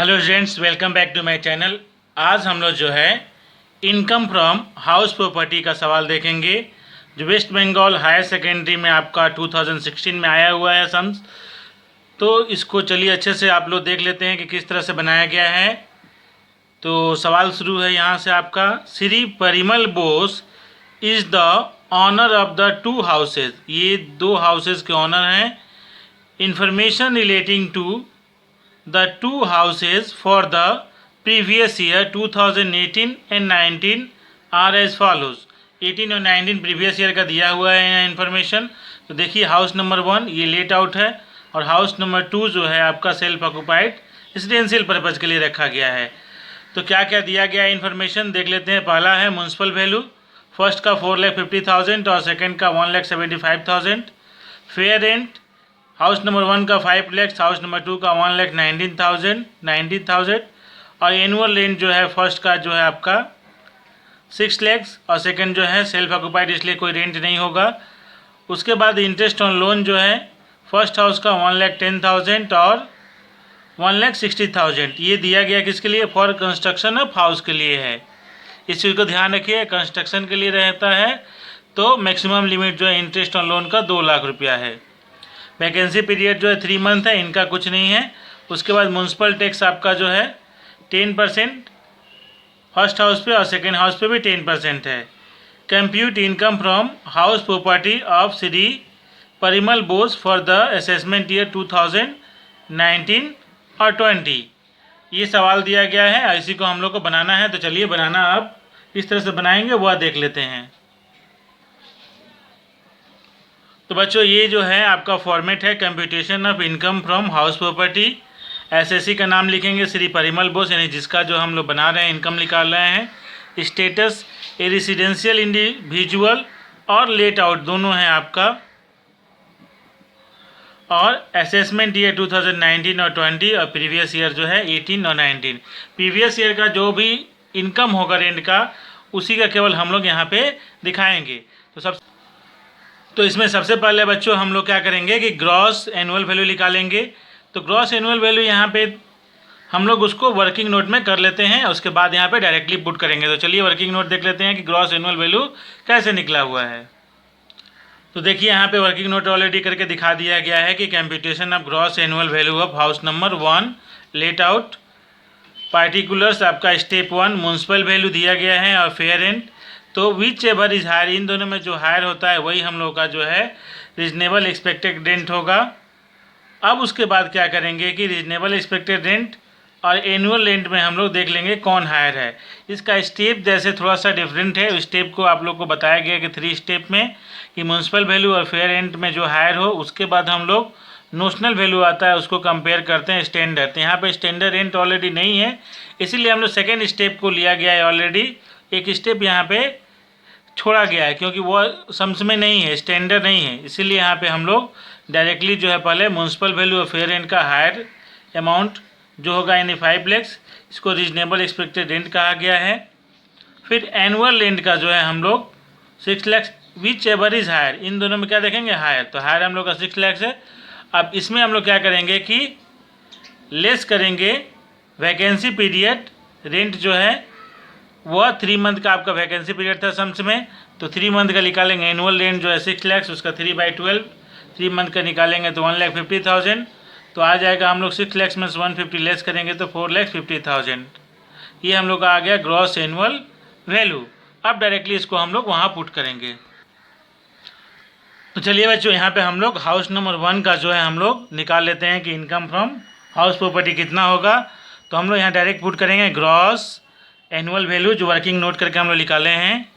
Hello friends, welcome back to my channel. आज हम लोग जो है इनकम फ्रॉम हाउस प्रॉपर्टी का सवाल देखेंगे जो वेस्ट बंगाल हायर सेकेंडरी में आपका 2016 में आया हुआ है सम्स। तो इसको चलिए अच्छे से आप लोग देख लेते हैं कि किस तरह से बनाया गया है। तो सवाल शुरू है यहाँ से आपका। Shri Parimal Bose is the owner of the two houses. ये दो हाउसेज के ऑनर हैं। Information relating to the two houses for the previous year 2018 and 19 are as follows। 18 और 19 प्रीवियस ईयर का दिया हुआ है इन्फॉर्मेशन। तो देखिए हाउस नंबर 1 ये लेट आउट है और हाउस नंबर 2 जो है आपका सेल्फ ऑक्यूपाइड रेजिडेंशियल पर्पज़ के लिए रखा गया है। तो क्या क्या दिया गया है इन्फॉर्मेशन देख लेते हैं। पहला है म्यूनसिपल वैल्यू, फर्स्ट का 4,50,000 और सेकंड का 1,75,000। फेयर रेंट हाउस नंबर 1 का 5 लाख, हाउस नंबर 2 का 1,19,000 और एनुअल रेंट जो है फर्स्ट का जो है आपका 6 लाख और सेकंड जो है सेल्फ ऑक्यूपाइड इसलिए कोई रेंट नहीं होगा। उसके बाद इंटरेस्ट ऑन लोन जो है फर्स्ट हाउस का 1,10,000 और 1,60,000। ये दिया गया किसके लिए? फॉर कंस्ट्रक्शन ऑफ हाउस के लिए है। इस चीज़ को ध्यान रखिए, कंस्ट्रक्शन के लिए रहता है तो मैक्सिमम लिमिट जो है इंटरेस्ट ऑन लोन का 2 लाख रुपया है। वैकेंसी पीरियड जो है 3 मंथ है, इनका कुछ नहीं है। उसके बाद म्यूनसिपल टैक्स आपका जो है 10% फर्स्ट हाउस पे और सेकेंड हाउस पे भी 10% है। Compute income from house property of Shri Parimal Bose for the assessment year 2019 और 20। ये सवाल दिया गया है, इसी को हम लोग को बनाना है। तो चलिए बनाना आप किस तरह से बनाएंगे वह देख लेते हैं। तो बच्चों ये जो है आपका फॉर्मेट है computation of income from house property. SSC का नाम लिखेंगे श्री परिमल बोस, यानी जिसका जो हम लोग बना रहे हैं इनकम निकाल रहे हैं। स्टेटस ए रेसिडेंशियल इंडिविजुअल और लेट आउट दोनों हैं आपका। और असेसमेंट ईयर 2019 और 20 और प्रीवियस ईयर जो है 18 और 19। प्रीवियस ईयर का जो भी इनकम होगा रेंट का उसी का केवल हम लोग यहाँ पे दिखाएंगे। तो इसमें सबसे पहले बच्चों हम लोग क्या करेंगे कि ग्रॉस एनुअल वैल्यू निकालेंगे। तो ग्रॉस एनुअल वैल्यू यहाँ पे हम लोग उसको वर्किंग नोट में कर लेते हैं, उसके बाद यहाँ पे डायरेक्टली पुट करेंगे। तो चलिए वर्किंग नोट देख लेते हैं कि ग्रॉस एनुअल वैल्यू कैसे निकला हुआ है। तो देखिए यहाँ पे वर्किंग नोट ऑलरेडी करके दिखा दिया गया है कि computation of gross annual value of house number 1 let out. Particulars आपका स्टेप 1 म्यूनसिपल वैल्यू दिया गया है और फेयर रेंट। तो विच एवर इज हायर, इन दोनों में जो हायर होता है वही हम लोग का जो है रीजनेबल एक्सपेक्टेड रेंट होगा। अब उसके बाद क्या करेंगे कि रीजनेबल एक्सपेक्टेड रेंट और एनुअल रेंट में हम लोग देख लेंगे कौन हायर है। इसका स्टेप जैसे थोड़ा सा डिफरेंट है। स्टेप को आप लोग को बताया गया कि 3 स्टेप में कि म्यूनसिपल वैल्यू और फेयर रेंट में जो हायर हो उसके बाद हम लोग नोशनल वैल्यू आता है उसको कंपेयर करते हैं स्टैंडर्ड। तो यहाँ पे स्टैंडर्ड रेंट ऑलरेडी नहीं है, इसीलिए हम लोग सेकेंड स्टेप को लिया गया है। ऑलरेडी एक स्टेप यहाँ पे छोड़ा गया है क्योंकि वो सम्स में नहीं है, स्टैंडर्ड नहीं है, इसीलिए यहाँ पे हम लोग डायरेक्टली जो है पहले म्यूनसिपल वैल्यू और फेयर रेंट का हायर अमाउंट जो होगा यानी 5 लाख, इसको रीजनेबल एक्सपेक्टेड रेंट कहा गया है। फिर एनुअल रेंट का जो है हम लोग 6 lakh, whichever is higher, इन दोनों में क्या देखेंगे हायर। तो हायर हम लोग का 6 लाख है। अब इसमें हम लोग क्या करेंगे कि लेस करेंगे वैकेंसी पीरियड रेंट जो है वह 3 मंथ का आपका वैकेंसी पीरियड था सम्स में। तो 3 मंथ का निकालेंगे। एनुअल रेंट जो है 6 लाख, उसका 3/12 3 मंथ का निकालेंगे तो 1,50,000। तो आ जाएगा हम लोग 6 लाख में 150 लेस करेंगे तो 4,50,000। ये हम लोग का आ गया ग्रॉस एनुअल वैल्यू। अब डायरेक्टली इसको हम लोग वहाँ पुट करेंगे। तो चलिए बच्चों यहाँ पे हम लोग हाउस नंबर 1 का जो है हम लोग निकाल लेते हैं कि इनकम फ्रॉम हाउस प्रॉपर्टी कितना होगा। तो हम लोग यहाँ डायरेक्ट पुट करेंगे ग्रॉस एनुअल वैल्यू जो वर्किंग नोट करके हम लोग निकाले हैं।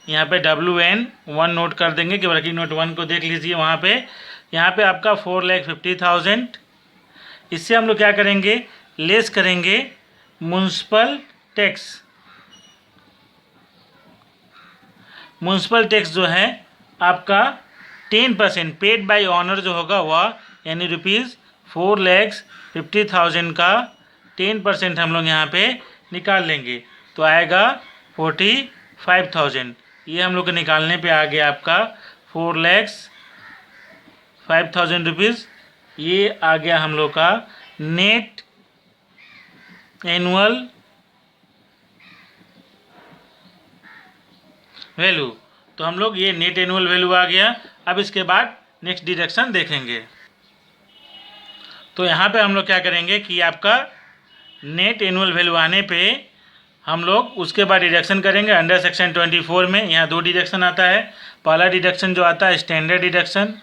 यहाँ पे WN1 नोट कर देंगे कि वर्किंग नोट 1 को देख लीजिए वहाँ पे। यहाँ पे आपका 4,50,000। इससे हम लोग क्या करेंगे लेस करेंगे म्यूनसिपल टैक्स। म्यूनसिपल टैक्स जो है आपका 10% पेड बाय ऑनर जो होगा वह यानी ₹4,50,000 का 10% हम लोग यहाँ पे निकाल लेंगे तो आएगा 45,000। ये हम लोग के निकालने पे आ गया आपका 4,05,000 रुपीज़ ये आ गया हम लोग का नेट एनुअल वैल्यू। तो हम लोग ये नेट एनुअल वैल्यू आ गया। अब इसके बाद नेक्स्ट डिडक्शन देखेंगे। तो यहाँ पे हम लोग क्या करेंगे कि आपका नेट एनुअल वैल्यू आने पे हम लोग उसके बाद डिडक्शन करेंगे। अंडर सेक्शन 24 में यहाँ 2 डिडक्शन आता है। पहला डिडक्शन जो आता है स्टैंडर्ड डिडक्शन।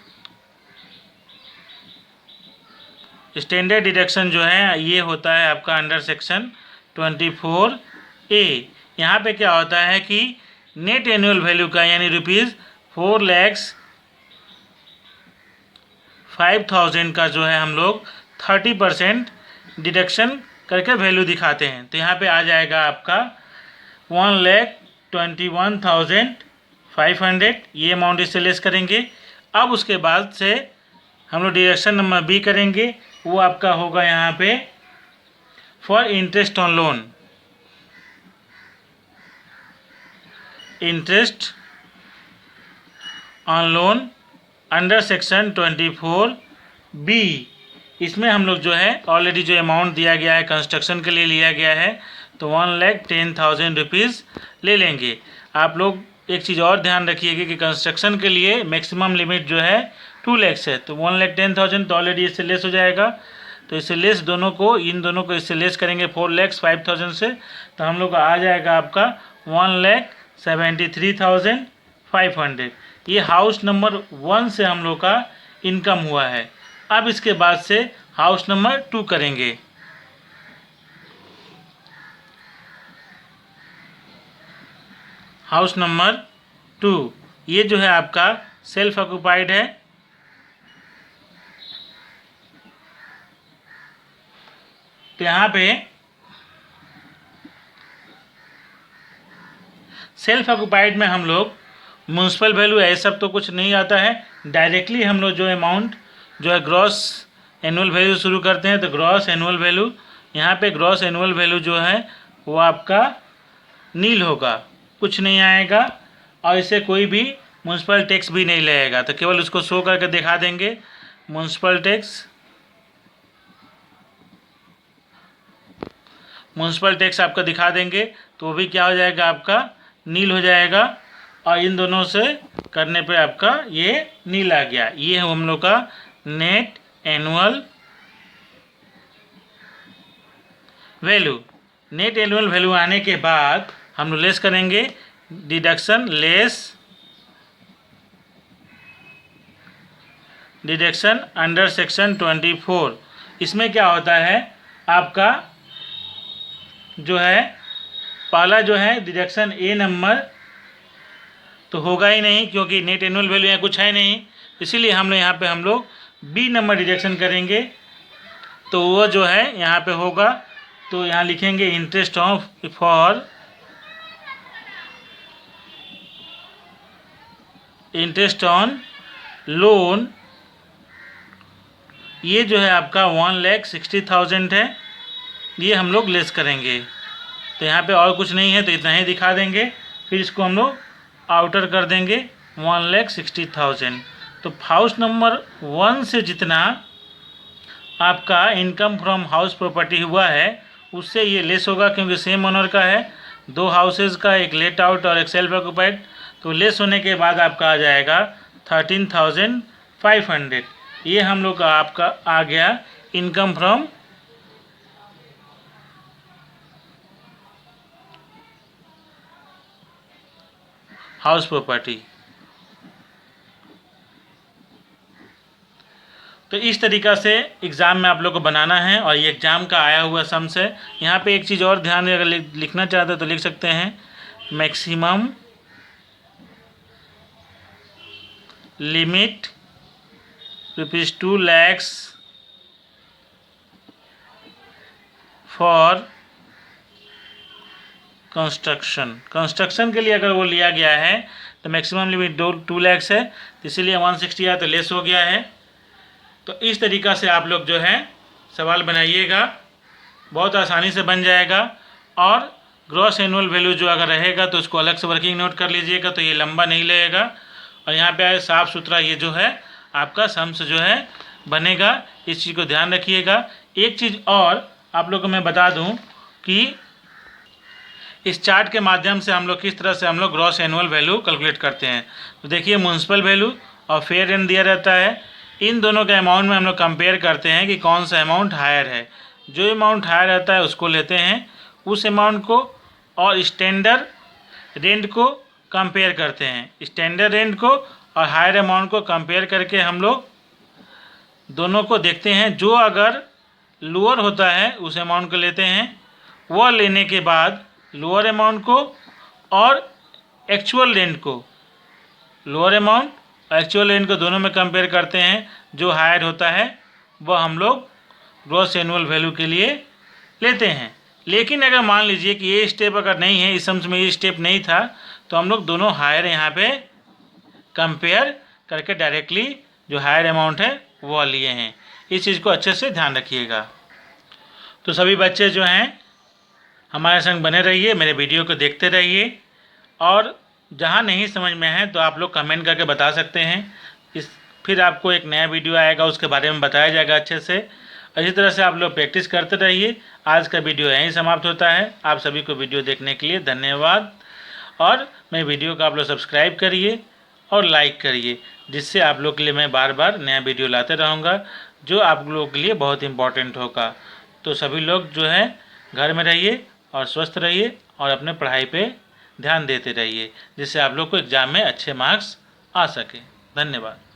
स्टैंडर्ड डिडक्शन जो है ये होता है आपका अंडर सेक्शन 24A। यहाँ पे क्या होता है कि नेट एनुअल वैल्यू का यानी ₹4,05,000 का जो है हम लोग 30% डिडक्शन करके वैल्यू दिखाते हैं। तो यहाँ पे आ जाएगा आपका 1,21,500, ये अमाउंट इससे लेस करेंगे। अब उसके बाद से हम लोग डिडक्शन नंबर बी करेंगे, वो आपका होगा यहाँ पे for interest on loan. Interest on loan under section 24B। इसमें हम लोग जो है ऑलरेडी जो अमाउंट दिया गया है कंस्ट्रक्शन के लिए लिया गया है, तो 1,10,000 रुपीज़ ले लेंगे। आप लोग एक चीज़ और ध्यान रखिएगा कि कंस्ट्रक्शन के लिए मैक्सिमम लिमिट जो है 2 लाख है, तो 1,10,000 तो ऑलरेडी इससे लेस हो जाएगा। तो इससे लेस दोनों को, इन दोनों को इससे लेस करेंगे 4,05,000 से, तो हम लोग का आ जाएगा आपका 1,73,500। ये हाउस नंबर 1 से हम लोग का इनकम हुआ है। अब इसके बाद से हाउस नंबर 2 करेंगे। हाउस नंबर 2 ये जो है आपका सेल्फ ऑक्यूपाइड है। तो यहाँ पे सेल्फ ऑक्यूपाइड में हम लोग म्यूनसिपल वैल्यू ऐसा सब तो कुछ नहीं आता है। डायरेक्टली हम लोग जो अमाउंट जो है ग्रॉस एनुअल वैल्यू शुरू करते हैं। तो ग्रॉस एनुअल वैल्यू, यहाँ पे ग्रॉस एनुअल वैल्यू जो है वो आपका नील होगा, कुछ नहीं आएगा, और इससे कोई भी म्यूनसिपल टैक्स भी नहीं लगेगा। तो केवल उसको शो करके दिखा देंगे म्यूनसिपल टैक्स आपका दिखा देंगे, तो वो भी क्या हो जाएगा आपका नील हो जाएगा। और इन दोनों से करने पे आपका ये नील आ गया। ये है हम लोग का net annual value. Net annual value आने के बाद हम लोग लेस करेंगे deduction, less deduction under section 24। इसमें क्या होता है आपका जो है पहला जो है डिडक्शन ए नंबर तो होगा ही नहीं, क्योंकि नेट एनुअल वैल्यू यहाँ कुछ है नहीं, इसीलिए हम लोग यहाँ पे हम लोग बी नंबर डिडक्शन करेंगे। तो वो जो है यहाँ पे होगा, तो यहाँ लिखेंगे interest of for interest on loan. ये जो है आपका 1,60,000 है, ये हम लोग लेस करेंगे। तो यहाँ पे और कुछ नहीं है, तो इतना ही दिखा देंगे। फिर इसको हम लोग आउटर कर देंगे 1,60,000। तो हाउस नंबर 1 से जितना आपका इनकम फ्रॉम हाउस प्रॉपर्टी हुआ है उससे ये लेस होगा, क्योंकि सेम ओनर का है, 2 हाउसेज का, एक लेट आउट और एक सेल्फ ऑक्यूपाइड। तो लेस होने के बाद आपका आ जाएगा 13,500। ये हम लोग का आपका आ गया इनकम फ्रॉम हाउस प्रॉपर्टी। तो इस तरीक़ा से एग्ज़ाम में आप लोग को बनाना है, और ये एग्ज़ाम का आया हुआ सम्स है। यहाँ पे एक चीज़ और ध्यान में, अगर लिखना चाहते हैं तो लिख सकते हैं maximum limit ₹2 lakhs for construction के लिए अगर वो लिया गया है तो मैक्सिमम लिमिट 2 lakhs है, तो इसीलिए 160 आया तो लेस हो गया है। तो इस तरीक़ा से आप लोग जो है सवाल बनाइएगा, बहुत आसानी से बन जाएगा। और ग्रॉस एनुअल वैल्यू जो अगर रहेगा तो उसको अलग से वर्किंग नोट कर लीजिएगा, तो ये लंबा नहीं लगेगा। और यहाँ पे साफ़ सुथरा ये जो है आपका सम्स जो है बनेगा। इस चीज़ को ध्यान रखिएगा। एक चीज़ और आप लोगों को मैं बता दूं कि इस चार्ट के माध्यम से हम लोग किस तरह से हम लोग ग्रॉस एनुअल वैल्यू कैलकुलेट करते हैं। तो देखिए म्युनिसिपल वैल्यू और फेयर रेंट दिया रहता है, इन दोनों के अमाउंट में हम लोग कंपेयर करते हैं कि कौन सा अमाउंट हायर है। जो अमाउंट हायर रहता है उसको लेते हैं, उस अमाउंट को, और स्टैंडर्ड रेंट को कंपेयर करते हैं। स्टैंडर्ड रेंट को और हायर अमाउंट को कंपेयर करके हम लोग दोनों को देखते हैं। जो अगर लोअर होता है उस अमाउंट को लेते हैं, वह लेने के बाद लोअर अमाउंट को और एक्चुअल रेंट को, लोअर अमाउंट और एक्चुअल रेंट को दोनों में कंपेयर करते हैं। जो हायर होता है वह हम लोग ग्रॉस एनुअल वैल्यू के लिए लेते हैं। लेकिन अगर मान लीजिए कि ये स्टेप अगर नहीं है, इस सम्स में ये स्टेप नहीं था, तो हम लोग दोनों हायर यहाँ पे कंपेयर करके डायरेक्टली जो हायर अमाउंट है वो लिए हैं। इस चीज़ को अच्छे से ध्यान रखिएगा। तो सभी बच्चे जो हैं हमारे संग बने रहिए, मेरे वीडियो को देखते रहिए, और जहाँ नहीं समझ में है तो आप लोग कमेंट करके बता सकते हैं। फिर आपको एक नया वीडियो आएगा, उसके बारे में बताया जाएगा अच्छे से। इसी तरह से आप लोग प्रैक्टिस करते रहिए। आज का वीडियो यहीं समाप्त होता है। आप सभी को वीडियो देखने के लिए धन्यवाद, और मेरे वीडियो को आप लोग सब्सक्राइब करिए और लाइक करिए, जिससे आप लोग के लिए मैं बार बार नया वीडियो लाते रहूँगा जो आप लोगों के लिए बहुत इम्पोर्टेंट होगा। तो सभी लोग जो है घर में रहिए और स्वस्थ रहिए और अपने पढ़ाई पे ध्यान देते रहिए, जिससे आप लोग को एग्ज़ाम में अच्छे मार्क्स आ सके। धन्यवाद।